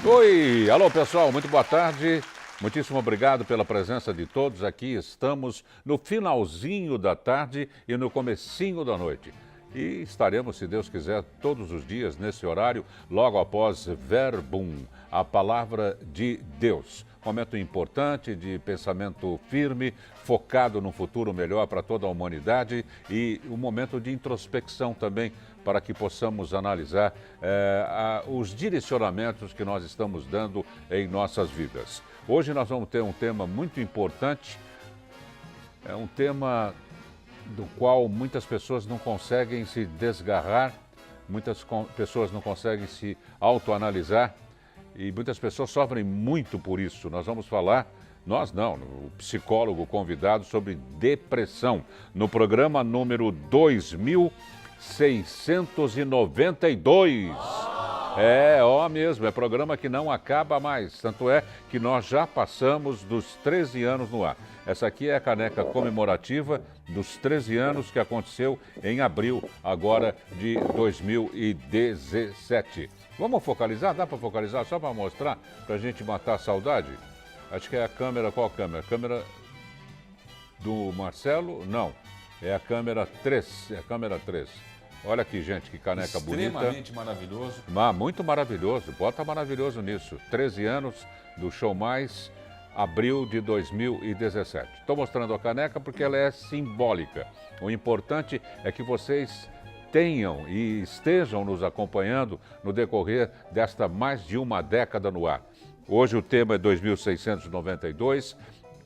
Oi, alô pessoal, muito boa tarde. Muitíssimo obrigado pela presença de todos aqui. Estamos no finalzinho da tarde e no comecinho da noite. E estaremos, se Deus quiser, todos os dias nesse horário, logo após Verbum, a palavra de Deus. Momento importante de pensamento firme, focado no futuro melhor para toda a humanidade e um momento de introspecção também para que possamos analisar os direcionamentos que nós estamos dando em nossas vidas. Hoje nós vamos ter um tema muito importante, é um tema do qual muitas pessoas não conseguem se desgarrar, muitas pessoas não conseguem se autoanalisar e muitas pessoas sofrem muito por isso. Nós vamos falar, nós não, o psicólogo convidado sobre depressão, no programa número 2692. É programa que não acaba mais, tanto é que nós já passamos dos 13 anos no ar. Essa aqui é a caneca comemorativa dos 13 anos que aconteceu em abril, agora de 2017. Vamos focalizar? Dá para focalizar só para mostrar, para a gente matar a saudade? Acho que é a câmera, qual câmera? A câmera do Marcelo? Não, é a câmera 3, é a câmera 3. Olha aqui, gente, que caneca bonita. Extremamente maravilhoso. Muito maravilhoso, bota maravilhoso nisso. 13 anos do Show Mais, abril de 2017. Estou mostrando a caneca porque ela é simbólica. O importante é que vocês tenham e estejam nos acompanhando no decorrer desta mais de uma década no ar. Hoje o tema é 2692,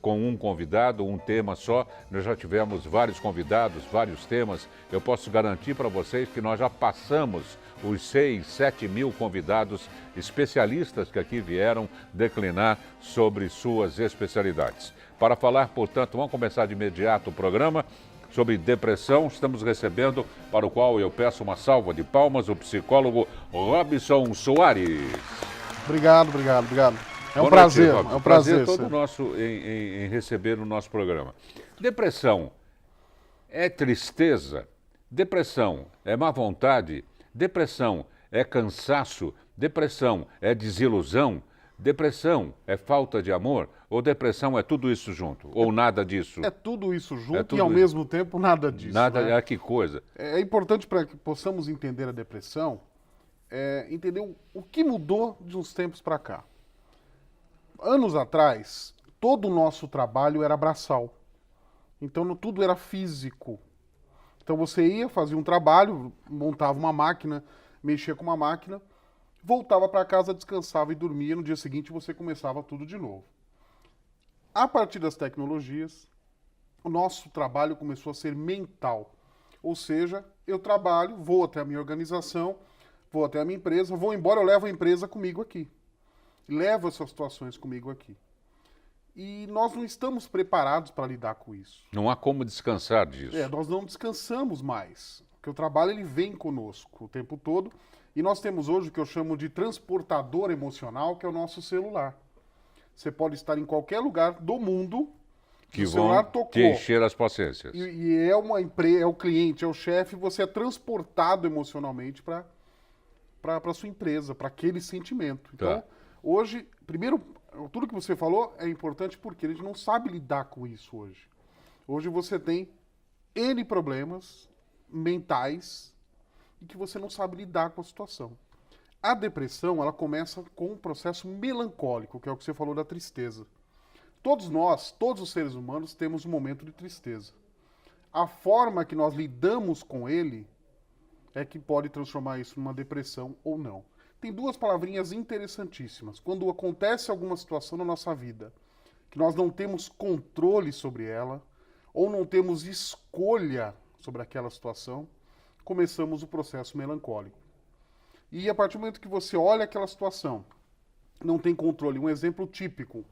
com um convidado, um tema só. Nós já tivemos vários convidados, vários temas. Eu posso garantir para vocês que nós já passamos os 6, 7 mil convidados especialistas que aqui vieram declinar sobre suas especialidades. Para falar, portanto, vamos começar de imediato o programa sobre depressão. Estamos recebendo, para o qual eu peço uma salva de palmas, o psicólogo Robson Soares. Obrigado. É um prazer, noite, é um prazer todo nosso em receber o nosso programa. Depressão é tristeza? Depressão é má vontade? Depressão é cansaço? Depressão é desilusão? Depressão é falta de amor? Ou depressão é tudo isso junto? Ou nada disso? É tudo isso junto e ao mesmo tempo nada disso. Nada, né? que coisa. É importante para que possamos entender a depressão, entender o que mudou de uns tempos para cá. Anos atrás, todo o nosso trabalho era braçal. Então tudo era físico. Então você ia, fazia um trabalho, montava uma máquina, mexia com uma máquina, voltava para casa, descansava e dormia. No dia seguinte você começava tudo de novo. A partir das tecnologias, o nosso trabalho começou a ser mental. Ou seja, eu trabalho, vou até a minha organização, vou até a minha empresa, vou embora, eu levo a empresa comigo aqui. Levo essas situações comigo aqui. E nós não estamos preparados para lidar com isso. Não há como descansar disso. Nós não descansamos mais. Porque o trabalho ele vem conosco o tempo todo. E nós temos hoje o que eu chamo de transportador emocional, que é o nosso celular. Você pode estar em qualquer lugar do mundo que o celular tocou. Te encher as paciências. E é uma empresa, é o cliente, é o chefe, você é transportado emocionalmente para a sua empresa, para aquele sentimento. Então, hoje, primeiro, tudo que você falou é importante porque a gente não sabe lidar com isso hoje. Hoje você tem N problemas mentais e que você não sabe lidar com a situação. A depressão, ela começa com um processo melancólico, que é o que você falou da tristeza. Todos nós, todos os seres humanos, temos um momento de tristeza. A forma que nós lidamos com ele é que pode transformar isso numa depressão ou não. Tem duas palavrinhas interessantíssimas. Quando acontece alguma situação na nossa vida que nós não temos controle sobre ela, ou não temos escolha sobre aquela situação, começamos o processo melancólico. E a partir do momento que você olha aquela situação, não tem controle. Um exemplo típico,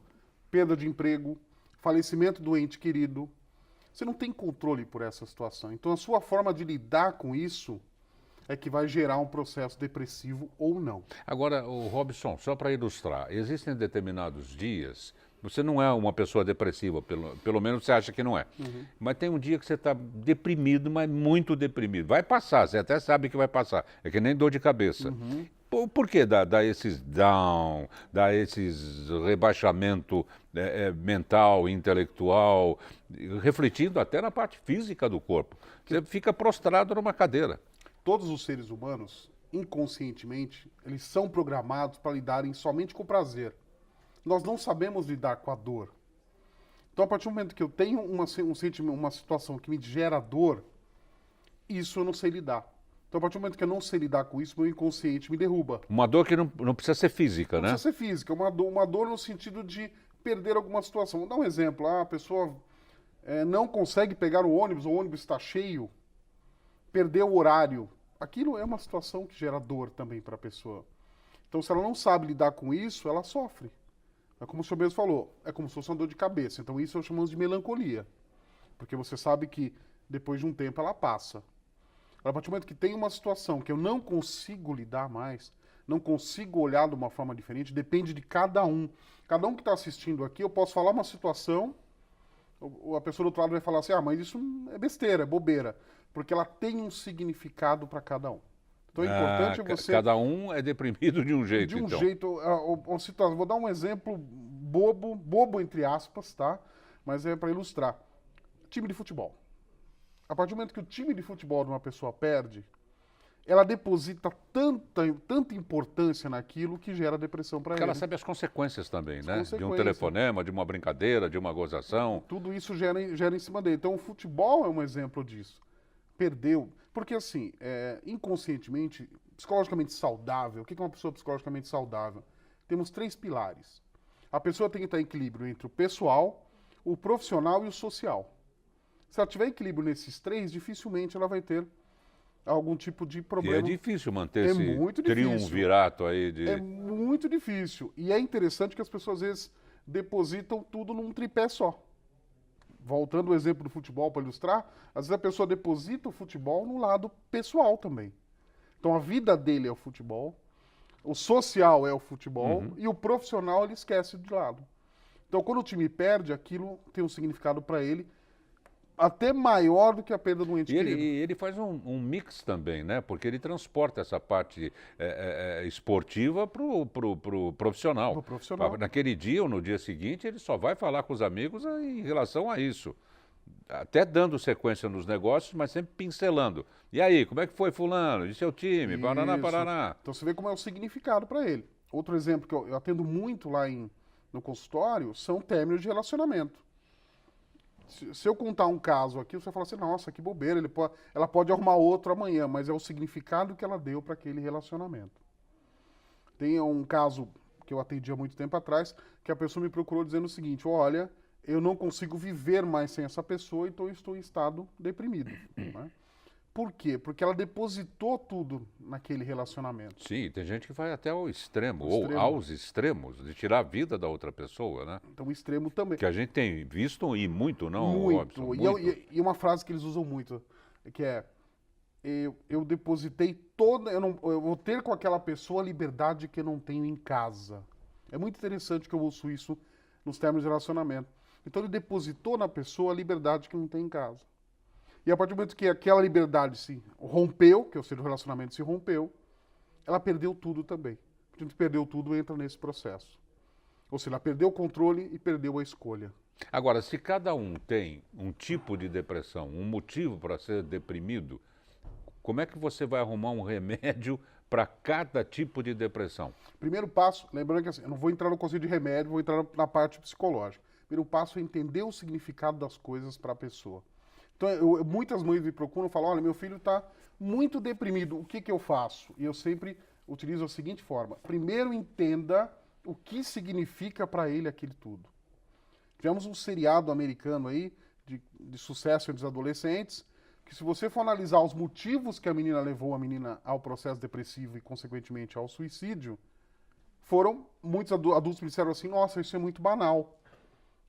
perda de emprego, falecimento do ente querido, você não tem controle por essa situação. Então a sua forma de lidar com isso é que vai gerar um processo depressivo ou não. Agora, o Robson, só para ilustrar, existem determinados dias, você não é uma pessoa depressiva, pelo menos você acha que não é, mas tem um dia que você está deprimido, mas muito deprimido. Vai passar, você até sabe que vai passar, é que nem dor de cabeça. Por que dá esses down, dá esses rebaixamento mental, intelectual, refletindo até na parte física do corpo? Você fica prostrado numa cadeira. Todos os seres humanos, inconscientemente, eles são programados para lidarem somente com o prazer. Nós não sabemos lidar com a dor. Então, a partir do momento que eu tenho um sentimento, uma situação que me gera dor, isso eu não sei lidar. Então, a partir do momento que eu não sei lidar com isso, meu inconsciente me derruba. Uma dor que não precisa ser física, Não né? precisa ser física, uma dor no sentido de perder alguma situação. Vou dar um exemplo. A pessoa não consegue pegar o ônibus está cheio, perdeu o horário. Aquilo é uma situação que gera dor também para a pessoa. Então, se ela não sabe lidar com isso, ela sofre. É como o senhor mesmo falou, é como se fosse uma dor de cabeça. Então, isso eu chamo de melancolia. Porque você sabe que depois de um tempo ela passa. A partir do momento que tem uma situação que eu não consigo lidar mais, não consigo olhar de uma forma diferente, depende de cada um. Cada um que está assistindo aqui, eu posso falar uma situação, a pessoa do outro lado vai falar assim, mas isso é besteira, é bobeira. Porque ela tem um significado para cada um. Então é importante você... Cada um é deprimido de um jeito, De um então. jeito, uma situação, vou dar um exemplo bobo entre aspas, tá? Mas é para ilustrar. Time de futebol. A partir do momento que o time de futebol de uma pessoa perde, ela deposita tanta importância naquilo que gera depressão para Porque ele. ela sabe as consequências também, né? De um consequências. telefonema, de uma brincadeira, de uma gozação. Tudo isso gera em cima dele. Então o futebol é um exemplo disso. Perdeu. Porque assim, inconscientemente, psicologicamente saudável, o que é uma pessoa psicologicamente saudável? Temos 3 pilares. A pessoa tem que estar em equilíbrio entre o pessoal, o profissional e o social. Se ela tiver equilíbrio nesses 3, dificilmente ela vai ter algum tipo de problema. E é difícil manter esse muito difícil. triunvirato aí de... É muito difícil. E é interessante que as pessoas, às vezes, depositam tudo num tripé só. Voltando ao exemplo do futebol para ilustrar, às vezes a pessoa deposita o futebol no lado pessoal também. Então a vida dele é o futebol, o social é o futebol e o profissional ele esquece de lado. Então quando o time perde, aquilo tem um significado para ele até maior do que a perda do ente querido. E ele faz um mix também, né? Porque ele transporta essa parte esportiva pro profissional. Pro profissional. Naquele dia ou no dia seguinte, ele só vai falar com os amigos em relação a isso. Até dando sequência nos negócios, mas sempre pincelando. E aí, como é que foi fulano? E seu time? Paraná, Isso. Paraná. Então você vê como é o significado para ele. Outro exemplo que eu atendo muito lá no consultório são términos de relacionamento. Se eu contar um caso aqui, você fala assim, nossa, que bobeira, ela pode arrumar outro amanhã, mas é o significado que ela deu para aquele relacionamento. Tem um caso que eu atendi há muito tempo atrás, que a pessoa me procurou dizendo o seguinte, olha, eu não consigo viver mais sem essa pessoa, então eu estou em estado deprimido. Né? Por quê? Porque ela depositou tudo naquele relacionamento. Sim, tem gente que vai até ao extremo, ou aos extremos, de tirar a vida da outra pessoa, né? Então o extremo também. Que a gente tem visto e muito, não, Muito. Robson? E uma frase que eles usam muito, que é, eu depositei toda, eu vou ter com aquela pessoa a liberdade que eu não tenho em casa. É muito interessante que eu ouço isso nos termos de relacionamento. Então ele depositou na pessoa a liberdade que não tem em casa. E a partir do momento que aquela liberdade se rompeu, que ou seja, o relacionamento se rompeu, ela perdeu tudo também. A gente perdeu tudo, entra nesse processo. Ou seja, ela perdeu o controle e perdeu a escolha. Agora, se cada um tem um tipo de depressão, um motivo para ser deprimido, como é que você vai arrumar um remédio para cada tipo de depressão? Primeiro passo, lembrando que assim, eu não vou entrar no conceito de remédio, vou entrar na parte psicológica. Primeiro passo é entender o significado das coisas para a pessoa. Então, muitas mães me procuram e falam, olha, meu filho está muito deprimido, o que eu faço? E eu sempre utilizo a seguinte forma. Primeiro entenda o que significa para ele aquilo tudo. Tivemos um seriado americano aí, de sucesso entre os adolescentes, que se você for analisar os motivos que a menina levou a menina ao processo depressivo e, consequentemente, ao suicídio, muitos adultos me disseram assim, nossa, isso é muito banal,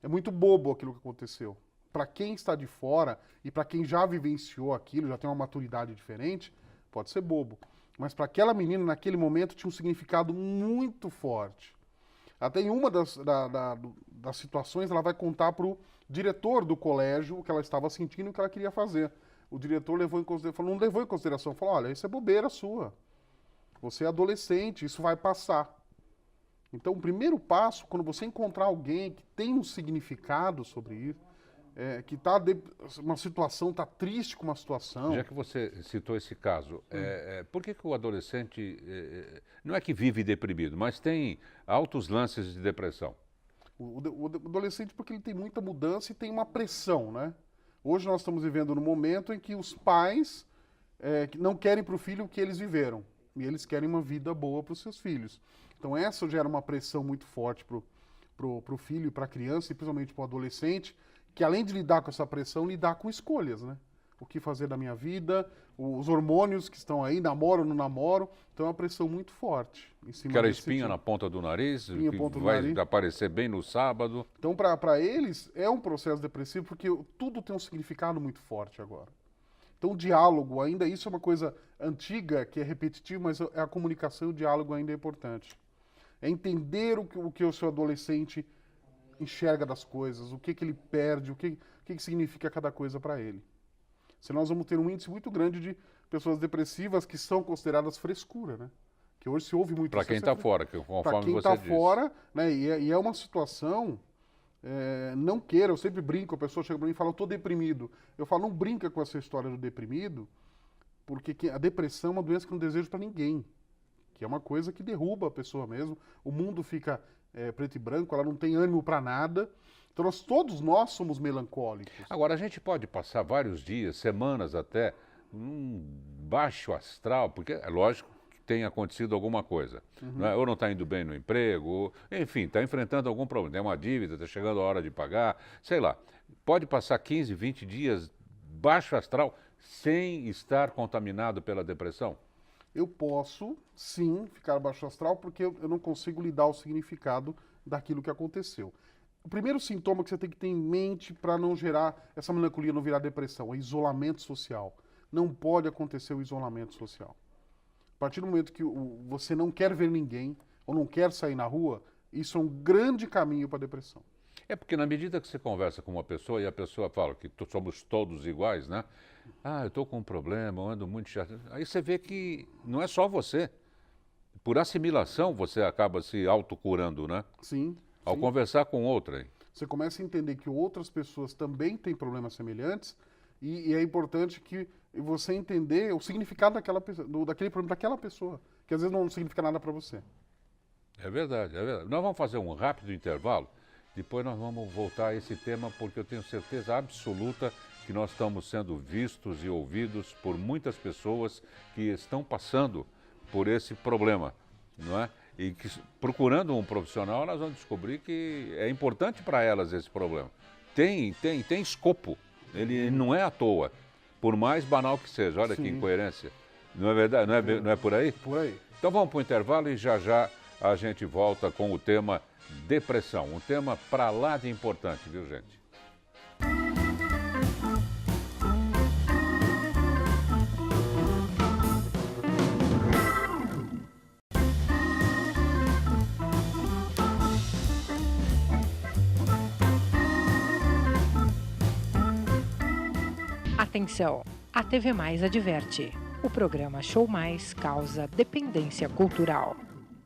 é muito bobo aquilo que aconteceu. Para quem está de fora e para quem já vivenciou aquilo, já tem uma maturidade diferente, pode ser bobo. Mas para aquela menina, naquele momento, tinha um significado muito forte. Até em uma das situações, ela vai contar para o diretor do colégio o que ela estava sentindo e o que ela queria fazer. O diretor levou em consideração, não levou em consideração, falou, olha, isso é bobeira sua. você é adolescente, isso vai passar. Então, o primeiro passo, quando você encontrar alguém que tem um significado sobre isso, que está uma situação, está triste com uma situação. Já que você citou esse caso, por que o adolescente não é que vive deprimido, mas tem altos lances de depressão? O adolescente, porque ele tem muita mudança e tem uma pressão, né? Hoje nós estamos vivendo num momento em que os pais não querem para o filho o que eles viveram. E eles querem uma vida boa para os seus filhos. Então essa gera uma pressão muito forte pro filho e para a criança, e principalmente para o adolescente, que além de lidar com essa pressão, lidar com escolhas, né? O que fazer da minha vida, os hormônios que estão aí, namoro ou não namoro. Então é uma pressão muito forte em cima Aquela desse espinha tipo. na ponta do nariz, Espinha que ponta do vai nariz. aparecer bem no sábado. Então, para eles, é um processo depressivo porque tudo tem um significado muito forte agora. Então, o diálogo, ainda isso é uma coisa antiga, que é repetitiva, mas a comunicação e o diálogo ainda é importante. É entender o que o seu adolescente enxerga das coisas, o que ele perde, o que significa cada coisa para ele. Senão nós vamos ter um índice muito grande de pessoas depressivas que são consideradas frescura, né? Que hoje se ouve muito Para quem está fora, conforme para quem você está disse. fora, né? E é uma situação, não queira, eu sempre brinco, a pessoa chega para mim e fala, eu estou deprimido. Eu falo, não brinca com essa história do deprimido, porque a depressão é uma doença que eu não desejo para ninguém. Que é uma coisa que derruba a pessoa mesmo. O mundo fica preto e branco, ela não tem ânimo para nada. Então todos nós somos melancólicos. Agora, a gente pode passar vários dias, semanas até, baixo astral, porque é lógico que tem acontecido alguma coisa. Não é? Ou não está indo bem no emprego, ou, enfim, está enfrentando algum problema. Tem uma dívida, está chegando a hora de pagar, sei lá. Pode passar 15, 20 dias baixo astral sem estar contaminado pela depressão? Eu posso, sim, ficar baixo astral porque eu não consigo lhe dar o significado daquilo que aconteceu. O primeiro sintoma que você tem que ter em mente para não gerar essa melancolia, não virar depressão, é isolamento social. Não pode acontecer o isolamento social. A partir do momento que você não quer ver ninguém ou não quer sair na rua, isso é um grande caminho para a depressão. É porque na medida que você conversa com uma pessoa e a pessoa fala que somos todos iguais, né? Ah, eu estou com um problema, eu ando muito chato. Aí você vê que não é só você. Por assimilação você acaba se autocurando, né? Sim. Ao conversar com outra. Você começa a entender que outras pessoas também têm problemas semelhantes e é importante que você entender o significado daquele problema daquela pessoa, que às vezes não significa nada para você. É verdade, é verdade. Nós vamos fazer um rápido intervalo, depois nós vamos voltar a esse tema, porque eu tenho certeza absoluta que nós estamos sendo vistos e ouvidos por muitas pessoas que estão passando por esse problema, não é? E que, procurando um profissional, elas vão descobrir que é importante para elas esse problema. Tem escopo, ele não é à toa, por mais banal que seja. Olha que incoerência. Não é verdade? Não é por aí? Por aí. Então vamos para o intervalo e já já a gente volta com o tema depressão. Um tema para lá de importante, viu, gente? Atenção! A TV Mais adverte. O programa Show Mais causa dependência cultural.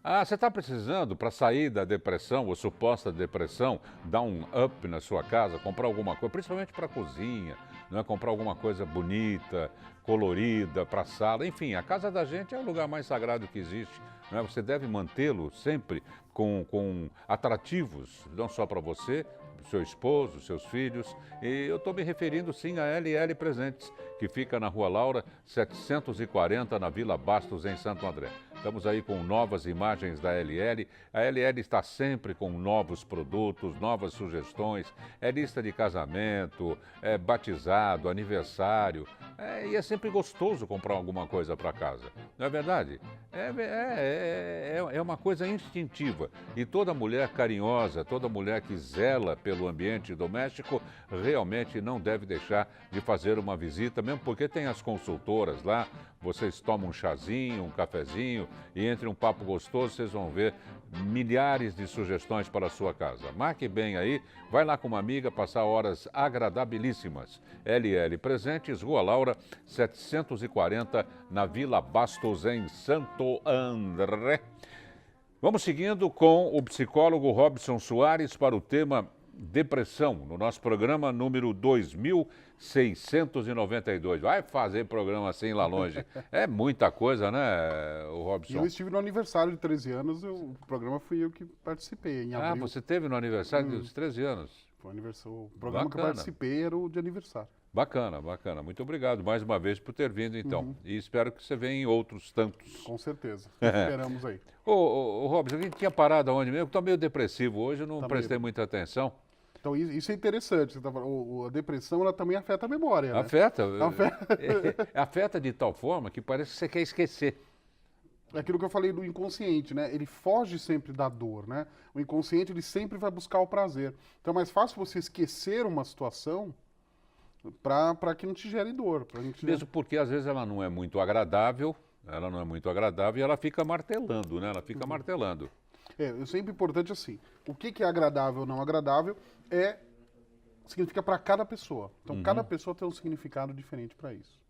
Ah, você está precisando, para sair da depressão ou suposta depressão, dar um up na sua casa, comprar alguma coisa, principalmente para a cozinha, não é? Comprar alguma coisa bonita, colorida, para a sala. Enfim, a casa da gente é o lugar mais sagrado que existe. Não é? Você deve mantê-lo sempre com atrativos, não só para você, seu esposo, seus filhos. E eu estou me referindo sim a LL Presentes, que fica na Rua Laura, 740, na Vila Bastos, em Santo André. Estamos aí com novas imagens da LL. A LL está sempre com novos produtos, novas sugestões. É lista de casamento, é batizado, aniversário. E é sempre gostoso comprar alguma coisa para casa. Não é verdade? É uma coisa instintiva. E toda mulher carinhosa, toda mulher que zela pelo ambiente doméstico, realmente não deve deixar de fazer uma visita, mesmo porque tem as consultoras lá. Vocês tomam um chazinho, um cafezinho, e entre um papo gostoso, vocês vão ver milhares de sugestões para a sua casa. Marque bem aí, vai lá com uma amiga passar horas agradabilíssimas. LL Presentes, Rua Laura, 740, na Vila Bastos, em Santo André. Vamos seguindo com o psicólogo Robson Soares para o tema depressão, no nosso programa número 2692. Vai fazer programa assim lá longe. É muita coisa, né, o Robson? E eu estive no aniversário de 13 anos, o programa fui eu que participei, em abril. Ah, você teve no aniversário dos 13 anos? Foi o programa Bacana. que eu participei era o de aniversário. Bacana, bacana. Muito obrigado mais uma vez por ter vindo, então. E espero que você venha em outros tantos. Com certeza. Esperamos aí. Ô, Robson, a gente tinha parado aonde mesmo? Estou meio depressivo hoje, eu não prestei muita atenção. Então, isso é interessante. Você tá falando, a depressão ela também afeta a memória, né? Afeta. Afeta de tal forma que parece que você quer esquecer. É aquilo que eu falei do inconsciente, né? Ele foge sempre da dor, né? O inconsciente, ele sempre vai buscar o prazer. Então, é mais fácil você esquecer uma situação para que não te gere dor. Mesmo porque, às vezes, ela não é muito agradável, e ela fica martelando, né? Ela fica martelando. É sempre importante assim, o que é agradável ou não agradável significa para cada pessoa. Então, cada pessoa tem um significado diferente para isso.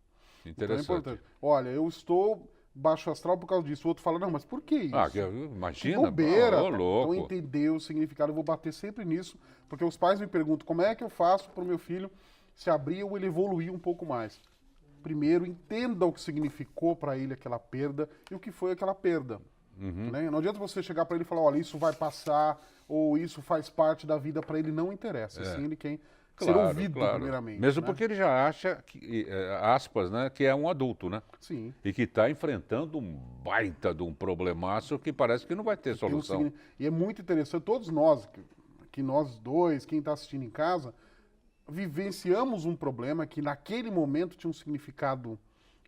Interessante. Então, é importante. Olha, eu estou baixo astral por causa disso. O outro fala, não, mas por que isso? Ah, imagina. Que bobeira. Louco. Então, entender o significado, eu vou bater sempre nisso, porque os pais me perguntam como é que eu faço para o meu filho se abrir ou ele evoluir um pouco mais. Primeiro, entenda o que significou para ele aquela perda e o que foi aquela perda. Né? Não adianta você chegar para ele e falar, olha, isso vai passar, ou isso faz parte da vida, para ele não interessa. Assim, ele quer ser ouvido, primeiramente. Mesmo né? porque ele já acha, que, aspas, né, que é um adulto, né? Sim. E que está enfrentando um baita de um problemaço que parece que não vai ter solução. E é muito interessante, todos nós, que nós dois, quem está assistindo em casa, vivenciamos um problema que naquele momento tinha um significado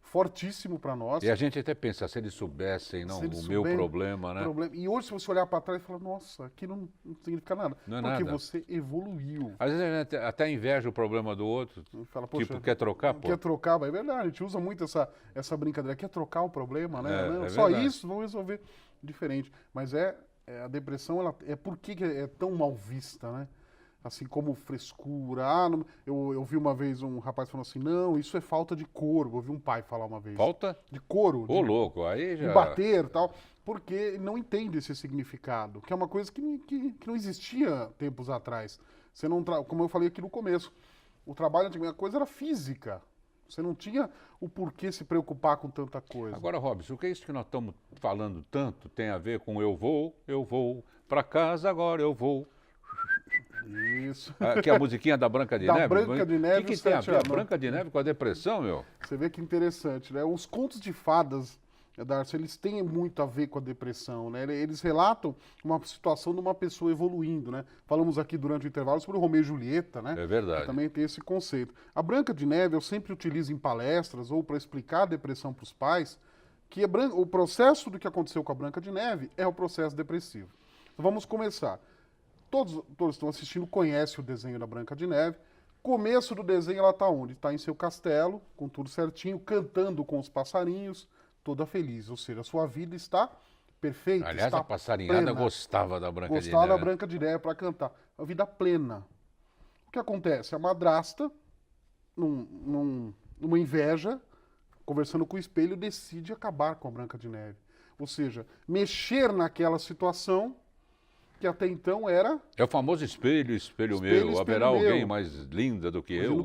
fortíssimo para nós. E a gente até pensa, se eles soubessem, não, meu problema, né? E hoje, se você olhar para trás e falar, nossa, aquilo não significa nada. Não é porque nada. você evoluiu. Às vezes a gente até inveja o problema do outro. Fala, poxa, tipo, quer trocar, pô? Quer trocar, mas é verdade, a gente usa muito essa brincadeira. Quer trocar o problema, né? Não, é só verdade. isso, vamos resolver diferente. Mas a depressão, por que é tão mal vista, né? Assim como frescura. Eu vi uma vez um rapaz falando assim, não, isso é falta de couro. Eu ouvi um pai falar uma vez. Falta? De couro. Ô, louco, aí já... De bater e tal. Porque não entende esse significado, que é uma coisa que não existia tempos atrás. Você não como eu falei aqui no começo, o trabalho antigamente, a coisa era física. Você não tinha o porquê se preocupar com tanta coisa. Agora, Robson, o que é isso que nós estamos falando tanto tem a ver com eu vou para casa agora, eu vou. Isso. Que é a musiquinha da Branca de Da Neve. Branca de Neve, O que os tem a Sete ver a Anões. Branca de Neve com a depressão, meu? Você vê que interessante, né? Os contos de fadas, Darcy, eles têm muito a ver com a depressão, né? Eles relatam uma situação de uma pessoa evoluindo, né? Falamos aqui durante o intervalo sobre o Romeu e Julieta, né? É verdade. Que também tem esse conceito. A Branca de Neve eu sempre utilizo em palestras ou para explicar a depressão para os pais, que o processo do que aconteceu com a Branca de Neve é o processo depressivo. Então vamos começar. Todos que estão assistindo conhecem o desenho da Branca de Neve. Começo do desenho, ela está onde? Está em seu castelo, com tudo certinho, cantando com os passarinhos, toda feliz. Ou seja, a sua vida está perfeita. Aliás, está a passarinhada plena. gostava da Branca de Neve. Gostava da Branca de Neve para cantar. A vida plena. O que acontece? A madrasta, numa inveja, conversando com o espelho, decide acabar com a Branca de Neve. Ou seja, mexer naquela situação que até então era... É o famoso espelho, espelho meu. Espelho Haverá meu. alguém mais linda do que eu?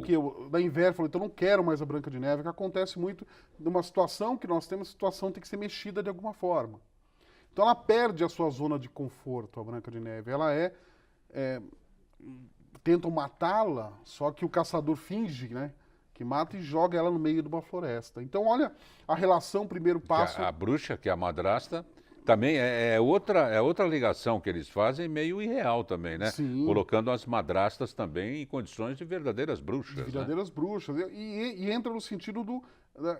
Da inveja, falou, então não quero mais a Branca de Neve, que acontece muito numa situação que nós temos, a situação tem que ser mexida de alguma forma. Então ela perde a sua zona de conforto, a Branca de Neve. Ela tentam matá-la, só que o caçador finge, né? Que mata e joga ela no meio de uma floresta. Então, olha a relação, primeiro passo... A bruxa, que é a madrasta, também é outra ligação que eles fazem, meio irreal também, né? Sim. Colocando as madrastas também em condições de verdadeiras bruxas. De verdadeiras bruxas. E entra no sentido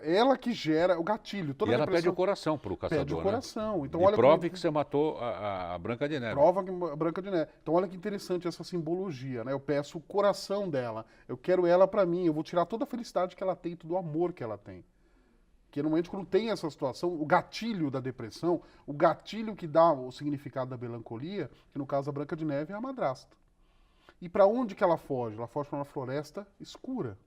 ela que gera o gatilho. Toda e ela depressão pede o coração para o caçador, pede o coração. né? Então, e olha prove que você matou a Branca de Neve. Prova que a Branca de Neve. Então olha que interessante essa simbologia, né? Eu peço o coração dela. Eu quero ela para mim. Eu vou tirar toda a felicidade que ela tem, todo o amor que ela tem. Porque normalmente quando tem essa situação, o gatilho da depressão, o gatilho que dá o significado da melancolia, que no caso da Branca de Neve é a madrasta. E para onde que ela foge? Ela foge para uma floresta escura.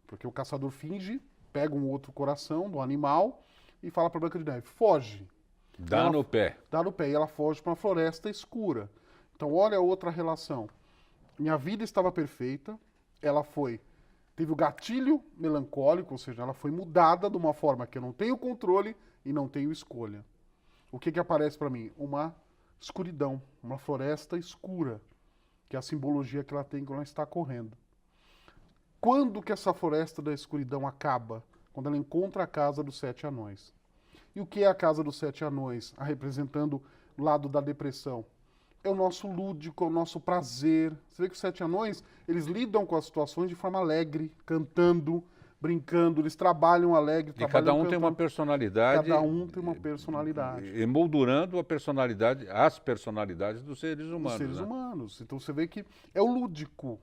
Porque o caçador finge, pega um outro coração do animal e fala para Branca de Neve, foge. Dá no pé. Dá no pé. E ela foge para uma floresta escura. Então olha a outra relação. Minha vida estava perfeita, ela teve o gatilho melancólico, ou seja, ela foi mudada de uma forma que eu não tenho controle e não tenho escolha. O que aparece para mim? Uma escuridão, uma floresta escura, que é a simbologia que ela tem quando ela está correndo. Quando que essa floresta da escuridão acaba? Quando ela encontra a casa dos 7 anões. E o que é a casa dos 7 anões? Representando o lado da depressão. É o nosso lúdico, é o nosso prazer. Você vê que os 7 anões, eles lidam com as situações de forma alegre, cantando, brincando, eles trabalham alegre, E cada um tem uma personalidade. Cada um tem uma personalidade. Emoldurando as personalidades dos seres humanos. Dos seres né? humanos. Então você vê que é o lúdico,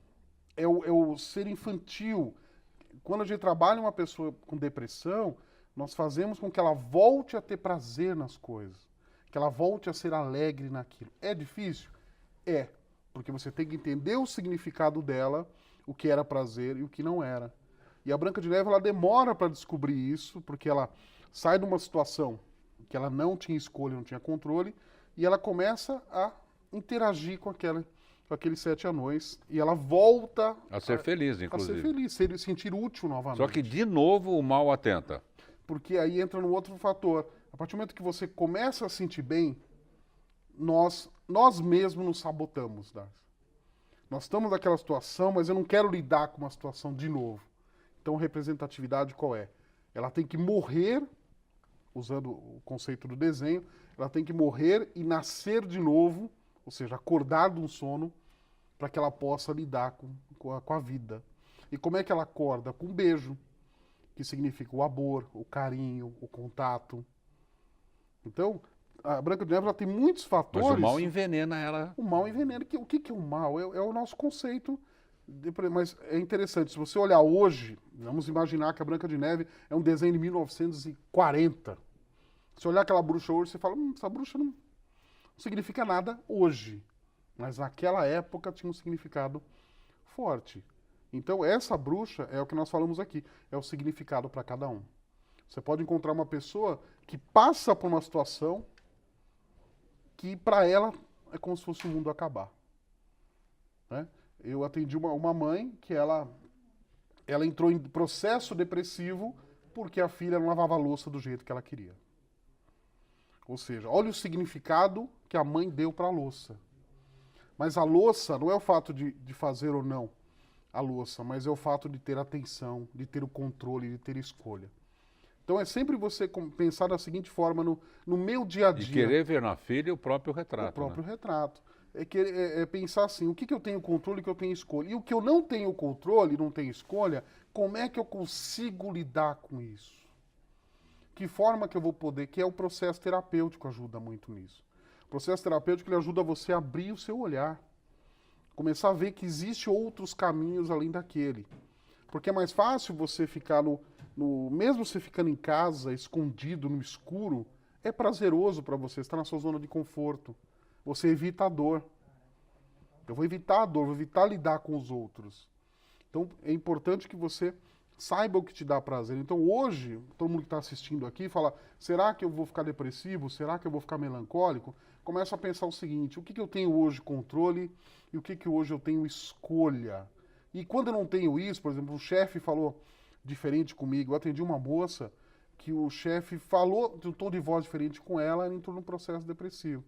é o ser infantil. Quando a gente trabalha uma pessoa com depressão, nós fazemos com que ela volte a ter prazer nas coisas. Que ela volte a ser alegre naquilo. É difícil? É. Porque você tem que entender o significado dela, o que era prazer e o que não era. E a Branca de Neve, ela demora para descobrir isso, porque ela sai de uma situação que ela não tinha escolha, não tinha controle, e ela começa a interagir com aqueles 7 anões, e ela volta a ser feliz, inclusive. A ser feliz, sentir útil novamente. Só que, de novo, o mal atenta. Porque aí entra no outro fator. A partir do momento que você começa a sentir bem, nós mesmos nos sabotamos, Darcy. Nós estamos naquela situação, mas eu não quero lidar com uma situação de novo. Então, representatividade qual é? Ela tem que morrer, usando o conceito do desenho, ela tem que morrer e nascer de novo, ou seja, acordar de um sono, para que ela possa lidar com a vida. E como é que ela acorda? Com um beijo, que significa o amor, o carinho, o contato. Então, a Branca de Neve ela tem muitos fatores. Mas o mal envenena ela. O mal envenena. O que é o mal? É o nosso conceito. Mas é interessante, se você olhar hoje, vamos imaginar que a Branca de Neve é um desenho de 1940. Se olhar aquela bruxa hoje, você fala, essa bruxa não significa nada hoje. Mas naquela época tinha um significado forte. Então essa bruxa é o que nós falamos aqui, é o significado para cada um. Você pode encontrar uma pessoa que passa por uma situação que para ela é como se fosse o mundo acabar. Né? Eu atendi uma mãe que ela entrou em processo depressivo porque a filha não lavava a louça do jeito que ela queria. Ou seja, olha o significado que a mãe deu para a louça. Mas a louça não é o fato de fazer ou não a louça, mas é o fato de ter atenção, de ter o controle, de ter escolha. Então é sempre você pensar da seguinte forma, no meu dia a dia. E querer ver na filha o próprio retrato. O próprio retrato. É pensar assim, o que eu tenho controle e o que eu tenho escolha. E o que eu não tenho controle, não tenho escolha, como é que eu consigo lidar com isso? Que forma que eu vou poder, que é o processo terapêutico ajuda muito nisso. O processo terapêutico ele ajuda você a abrir o seu olhar. Começar a ver que existem outros caminhos além daquele. Porque é mais fácil você ficar mesmo você ficando em casa, escondido, no escuro, é prazeroso para você estar na sua zona de conforto. Você evita a dor. Eu vou evitar a dor, vou evitar lidar com os outros. Então é importante que você saiba o que te dá prazer. Então hoje, todo mundo que está assistindo aqui fala, será que eu vou ficar depressivo? Será que eu vou ficar melancólico? Começa a pensar o seguinte, o que eu tenho hoje controle e o que hoje eu tenho escolha? E quando eu não tenho isso, por exemplo, o chefe falou diferente comigo, eu atendi uma moça que o chefe falou de um tom de voz diferente com ela e entrou num processo depressivo.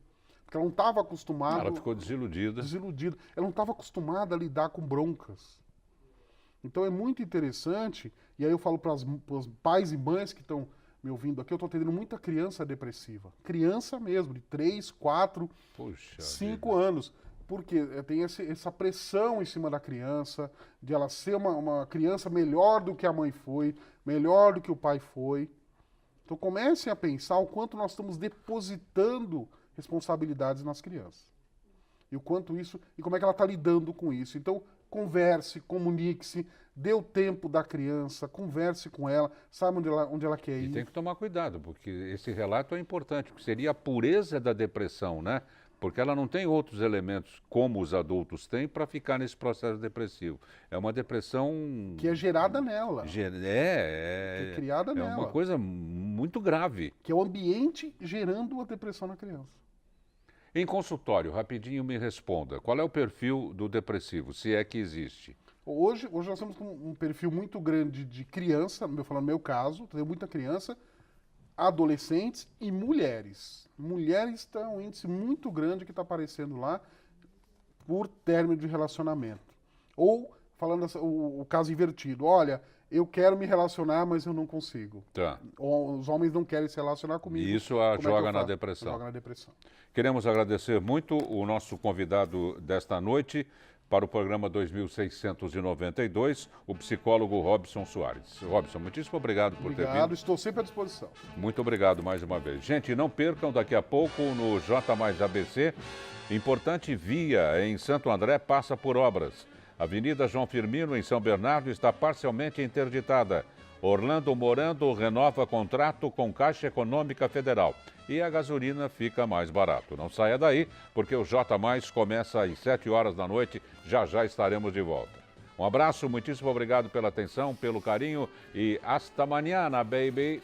Porque ela não estava acostumada... Ela ficou desiludida. Ela não estava acostumada a lidar com broncas. Então é muito interessante, e aí eu falo para os pais e mães que estão me ouvindo aqui, eu estou atendendo muita criança depressiva. Criança mesmo, de 3, 4, 5 anos. Porque tem essa pressão em cima da criança, de ela ser uma criança melhor do que a mãe foi, melhor do que o pai foi. Então comecem a pensar o quanto nós estamos depositando responsabilidades nas crianças. E o quanto isso, e como é que ela está lidando com isso. Então, converse, comunique-se, dê o tempo da criança, converse com ela, sabe onde ela quer ir. E tem que tomar cuidado, porque esse relato é importante, que seria a pureza da depressão, né? Porque ela não tem outros elementos como os adultos têm para ficar nesse processo depressivo. É uma depressão... Que é gerada nela. Que é criada nela. É uma coisa muito grave. Que é o ambiente gerando a depressão na criança. Em consultório, rapidinho me responda, qual é o perfil do depressivo, se é que existe? Hoje nós temos um perfil muito grande de criança, falando no meu caso, tem muita criança, adolescentes e mulheres. Mulheres estão um índice muito grande que está aparecendo lá por término de relacionamento. Ou, falando o caso invertido, olha, eu quero me relacionar, mas eu não consigo. Tá. Os homens não querem se relacionar comigo. E isso joga na depressão. Joga na depressão. Queremos agradecer muito o nosso convidado desta noite para o programa 2692, o psicólogo Robson Soares. Robson, muitíssimo obrigado por ter vindo. Obrigado, estou sempre à disposição. Muito obrigado mais uma vez. Gente, não percam daqui a pouco no J mais ABC, importante via em Santo André passa por obras. Avenida João Firmino, em São Bernardo, está parcialmente interditada. Orlando Morando renova contrato com Caixa Econômica Federal. E a gasolina fica mais barato. Não saia daí, porque o J Mais começa às 7 horas da noite. Já já estaremos de volta. Um abraço, muitíssimo obrigado pela atenção, pelo carinho e hasta mañana, baby.